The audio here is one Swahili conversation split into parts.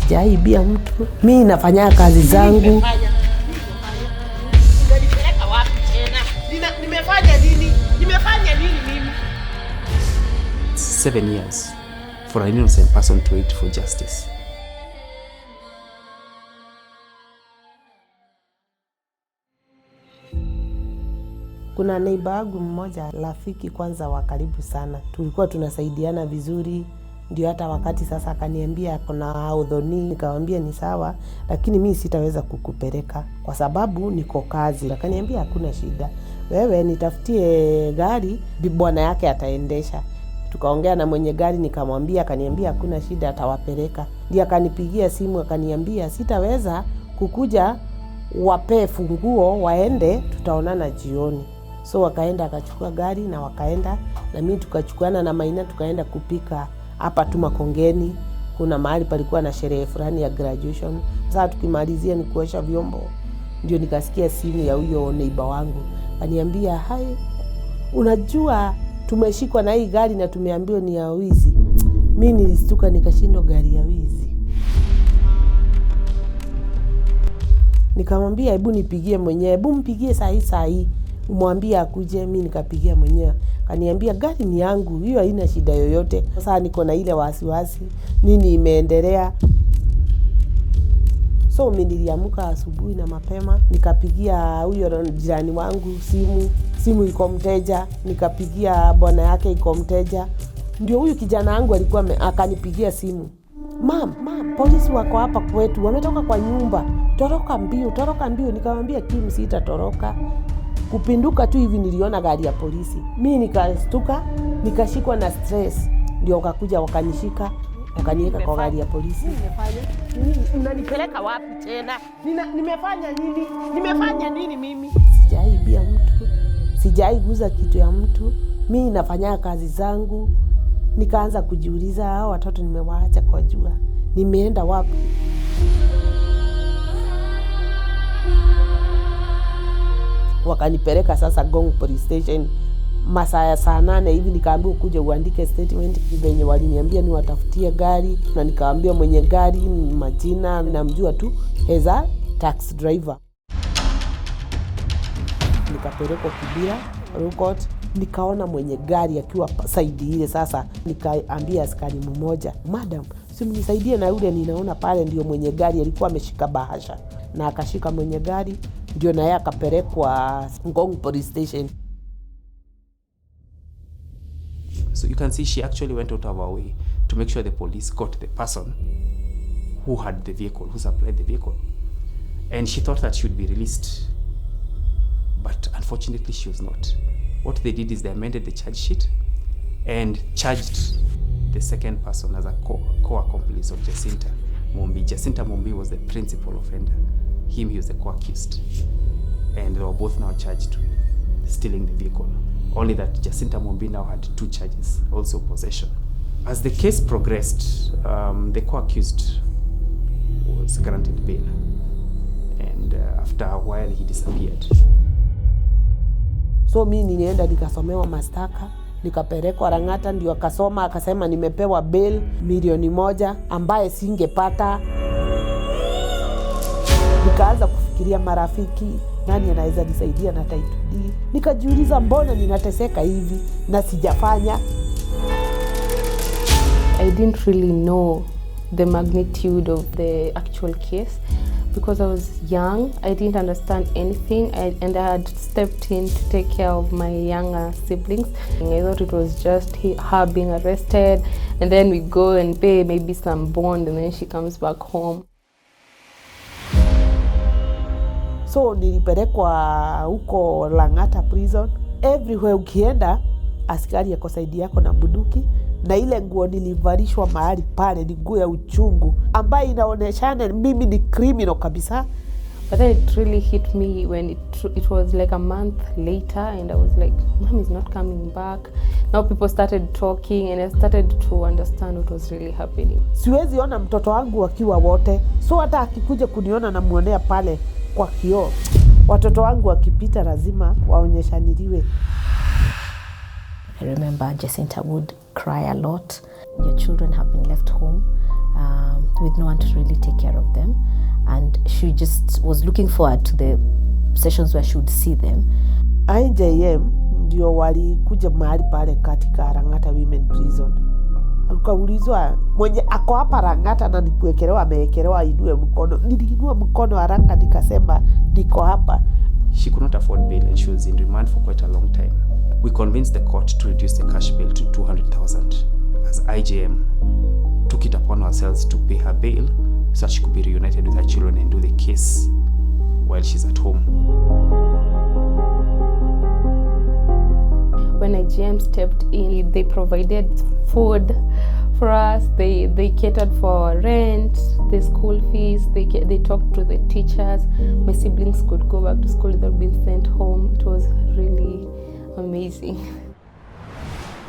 Sijaibia mtu. Mimi nafanya kazi zangu. Unanipeleka wapi tena? Nimefanya nini? Nimefanya nini mimi? 7 years for an innocent person to wait for justice. Kuna neighbor wangu mmoja, rafiki kwanza wa karibu sana. Tulikuwa tunasaidiana vizuri. Ndio hata wakati sasa akaniambia kuna udhoni, nikamwambia ni sawa, lakini mimi sitaweza kukupeleka kwa sababu niko kazi. Akaniambia hakuna shida, wewe nitafutie gari, bwana yake ataendesha. Tukaongea na mwenye gari, nikamwambia, akaniambia hakuna shida, atawapeleka. Ndio akanipigia simu akaniambia sitaweza kukuja, wape funguo waende, tutaonana jioni. So wakaenda akachukua gari na wakaenda, na mimi tukachukuana na Maina tukaenda kupika hapa tu Makongeni. Kuna mahali palikuwa na sherehe fulani ya graduation. Sasa tukimalizia ni kuosha vyombo, ndio nikasikia simu ya huyo neighbor wangu. Aniambia, hai, unajua tumeshikwa na hii gari na tumeambiwa ni ya wizi. Mimi nilistuka nikashindwa, gari ya wizi. Nikamwambia hebu nipigie mwenyewe, hebu mpigie saa hii umwambie akuje. Mimi nikapigia mwenyewe. Kaniambia gari ni yangu, hiyo haina shida yoyote. Sasa niko na ile wasiwasi, nini imeendelea. So mimi niliamka asubuhi na mapema, nikapigia huyo jirani wangu simu iko mteja, nikapigia bwana yake iko mteja. Ndio huyu kijana wangu alikuwa akanipigia simu. Mam, polisi wako hapa kwetu, wametoka kwa nyumba. Toroka mbio. Nikamwambia Kim, sitatoroka. Kupinduka tu hivi niliona gari ya polisi. Mimi nikastuka, nikashikwa na stress. Ndio wakakuja wakanishika, wakaniweka kwa gari ya polisi. Unanipeleka wapi tena? Nimefanya nini? Nimefanya nini mimi? Sijaibia mtu. Sijaiguza kitu ya mtu. Mimi nafanya kazi zangu. Nikaanza kujiuliza, hao watoto nimewaacha kwa jua, nimeenda wapi? Wakanipeleka sasa Gong police station masaa ya saa 8 hivi. Nikaambiwa kuja uandike statement. Venye waliniambia ni watafutie gari, na nikaambia mwenye gari ni majina namjua tu as a taxi driver. Nikapelekwa Kibira Rukot, nikaona mwenye gari akiwa side ile. Sasa nikaambia askari mmoja, madam, simnisaidie na yule ninaona pale ndio mwenye gari. Alikuwa ameshika bahasha na akashika mwenye gari, ndio naye akapelekwa Ngong police station. So you can see she actually went out of her way to make sure the police got the person who had the vehicle, who supplied the vehicle. And she thought that she would be released. But unfortunately she was not. What they did is they amended the charge sheet and charged the second person as a co-accomplice of Jacinta Mumbi. Jacinta Mumbi was the principal offender. He was the co-accused. And they were both now charged with stealing the vehicle. Only that Jacinta Mumbi now had 2 charges, also possession. As the case progressed, the co-accused was granted bail. And after a while he disappeared. So mimi nilienda nikasomewa mashtaka, nikapelekwa Lang'ata, ndio akasoma akasema nimepewa bail milioni 1 ambaye singepata. Nikaanza kufikiria marafiki, nani anaweza nisaidia na title deed. Nikajiuliza mbona ninateseka hivi na sijafanya. I didn't really know the magnitude of the actual case because I was young. I didn't understand anything, and I had stepped in to take care of my younger siblings. And I thought it was just her being arrested, and then we go and pay maybe some bond, and then she comes back home. So nilipelekwa huko Lang'ata prison. Everywhere ukienda, askari yako saidi yako na bunduki, na ile nguo nilivalishwa mahali pale ni nguo ya uchungu ambayo inaoneshana mimi ni criminal kabisa. But then it really hit me when it was like a month later, and I was like, Mom is not coming back. Now people started talking, and I started to understand what was really happening. Siwezi ona mtoto wangu wakiwa wote, so hata akikuja kuniona na muonea pale kwa kioo. Watoto wangu wakipita lazima waonyeshaniliwe. I remember Jacinta would cry a lot. Your children have been left home. with no one to really take care of them. And she just was looking forward to the sessions where she would see them. IJM ndio walikuja mahali pale katika Lang'ata Women Prison. Akaulizwa mwenye ako hapa Lang'ata na nikuwekelewa ameekelewa inue mkono. Niliinua mkono haraka nikasema niko hapa. She could not afford bail and she was in remand for quite a long time. We convinced the court to reduce the cash bail to 200,000 as IJM took it upon ourselves to pay her bail so that she could be reunited with her children and do the case while she's at home. When IGM stepped in, they provided food for us, they catered for rent, the school fees, they talked to the teachers. My siblings could go back to school without being sent home. It was really amazing.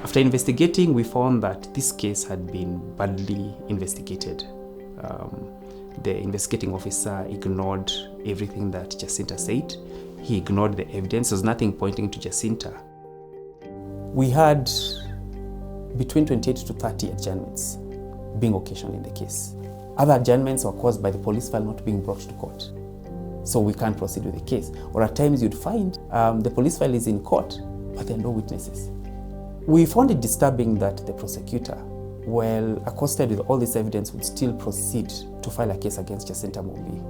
After investigating, we found that this case had been badly investigated. The investigating officer ignored everything that Jacinta said. He ignored the evidence. There was nothing pointing to Jacinta. We had between 28 to 30 adjournments being occasioned in the case. Other adjournments were caused by the police file not being brought to court. So we can't proceed with the case. Or at times you'd find the police file is in court, but there are no witnesses. We found it disturbing that the prosecutor, well accosted with all this evidence, would still proceed to file a case against Jacinta Mumbi.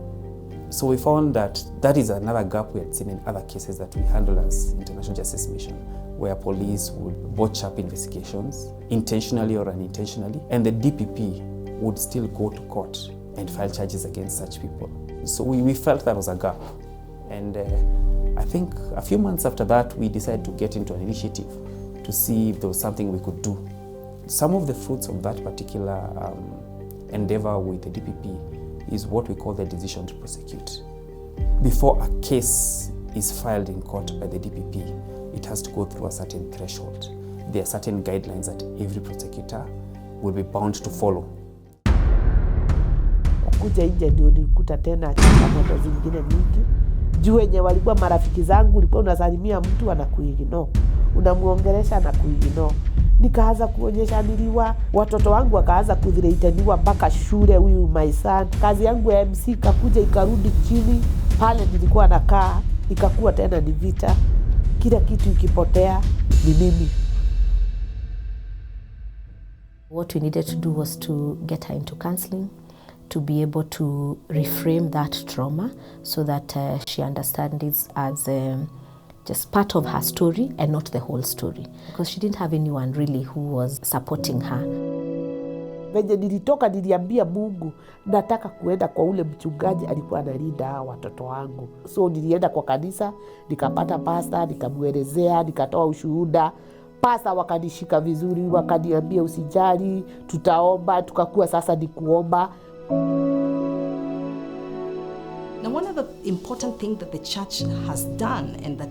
So we found that that is another gap we had seen in other cases that we handle as International Justice Mission, where police would botch up investigations, intentionally or unintentionally, and the DPP would still go to court and file charges against such people. So we felt that was a gap. And I think a few months after that, we decided to get into an initiative to see if there was something we could do. Some of the fruits of that particular endeavor with the DPP is what we call the decision to prosecute. Before a case is filed in court by the DPP, it has to go through a certain threshold. There are certain guidelines that every prosecutor will be bound to follow. Kuja nje ndio nilikuta tena changamoto zingine mingi. Juu wenye walikuwa marafiki zangu, ulikuwa unasalimia mtu anakuignore. Unamuongelesha na kuignore. Nikaanza kuonyesha niliwa, watoto wangu wakaanza kudhireitaniwa mpaka shule, huyu my son. Kazi yangu ya MC kakuja ikarudi chini, pale nilikuwa nakaa, ikakuwa tena ni vita. Kila kitu ikipotea ni mimi. What we needed to do was to get her into counseling, to be able to reframe that trauma so that she understands it as just part of her story and not the whole story. Because she didn't have anyone really who was supporting her. Venye nilitoka niliambia Mungu, nataka kuenda kwa ule mchungaji alikuwa analinda watoto wangu. So nilienda kwa kanisa, nikapata pasta, nikamuelezea, nikatoa ushuhuda. Pasta wakanishika vizuri, wakaniambia usijali, tutaomba, tukakuwa sasa ni kuomba. Now, one of the important things that the church has done and that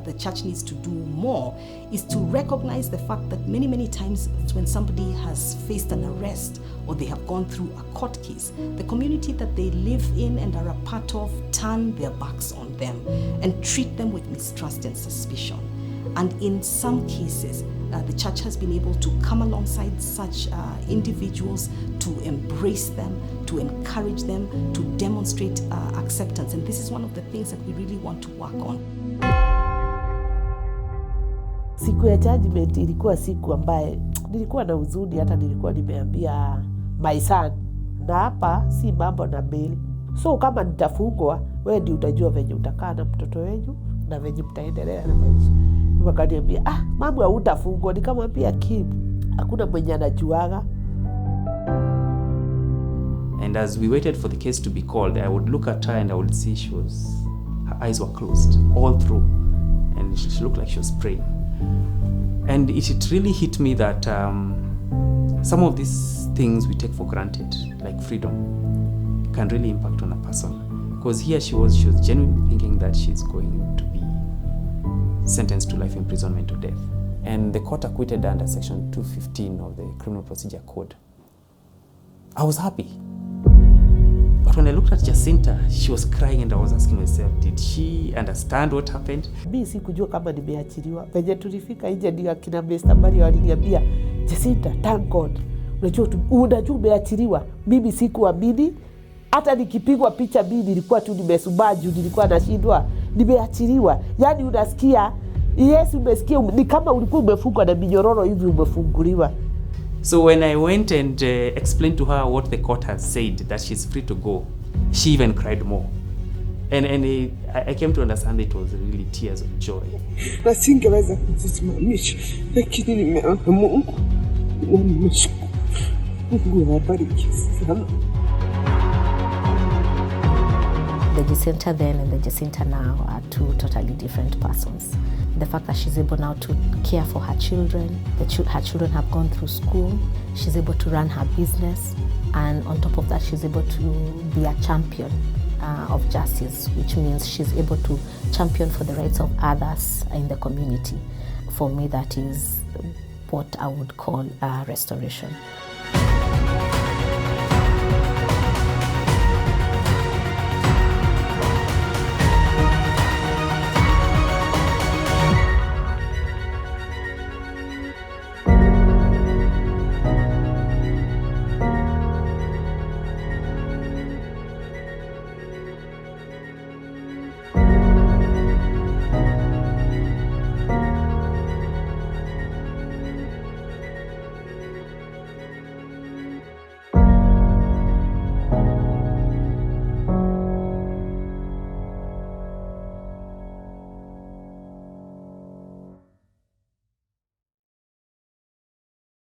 the church needs to do more is to recognize the fact that many times when somebody has faced an arrest or they have gone through a court case, the community that they live in and are a part of turn their backs on them and treat them with mistrust and suspicion. And in some cases, the church has been able to come alongside such individuals to embrace them, to encourage them, to demonstrate acceptance. And this is one of the things that we really want to work on. Siku ya judgment ilikuwa siku ambaye nilikuwa na huzuni, hata nilikuwa nimeambia my son, na hapa si mambo na bail. So kama nitafungwa, wewe ndio utajua venye utakaa na mtoto wenu na venye mtaendelea na maisha. Wakaniambia, mambo ya utafungwa. Nikamwambia Kim, hakuna mwenye anajuaga. And as we waited for the case to be called, I would look at her and I would see her eyes were closed all through. And she looked like she was praying. And it really hit me that some of these things we take for granted, like freedom, can really impact on a person. Because here she was genuinely thinking that she's going to be sentenced to life imprisonment or death. And the court acquitted her under section 215 of the Criminal Procedure Code. I was happy. But when I looked at Jacinta, she was crying and I was asking myself, did she understand what happened? Mimi sikujua kama nimeachiliwa. Venye tulifika nje ndio akina Mr. Mario waliniambia, Jacinta, thank God. Unajua umeachiliwa. Mimi sikuamini. Hata nikipigwa picha mimi nilikuwa tu nimesubaa juu nilikuwa nashindwa. Nimeachiliwa. Yaani unasikia, yes umesikia, ni kama ulikuwa umefungwa na minyororo hivi umefunguliwa. So when I went and explained to her what the court has said, that she's free to go, she even cried more. And I came to understand it was really tears of joy. Na singeweza kuzisimamisha, lakini nimeona Mungu. Mungu awabariki sana. The Jacinta then and the Jacinta now are two totally different persons. The fact that she's able now to care for her children, her children have gone through school, she's able to run her business, and on top of that she's able to be a champion of justice, which means she's able to champion for the rights of others in the community. For me, that is what I would call restoration.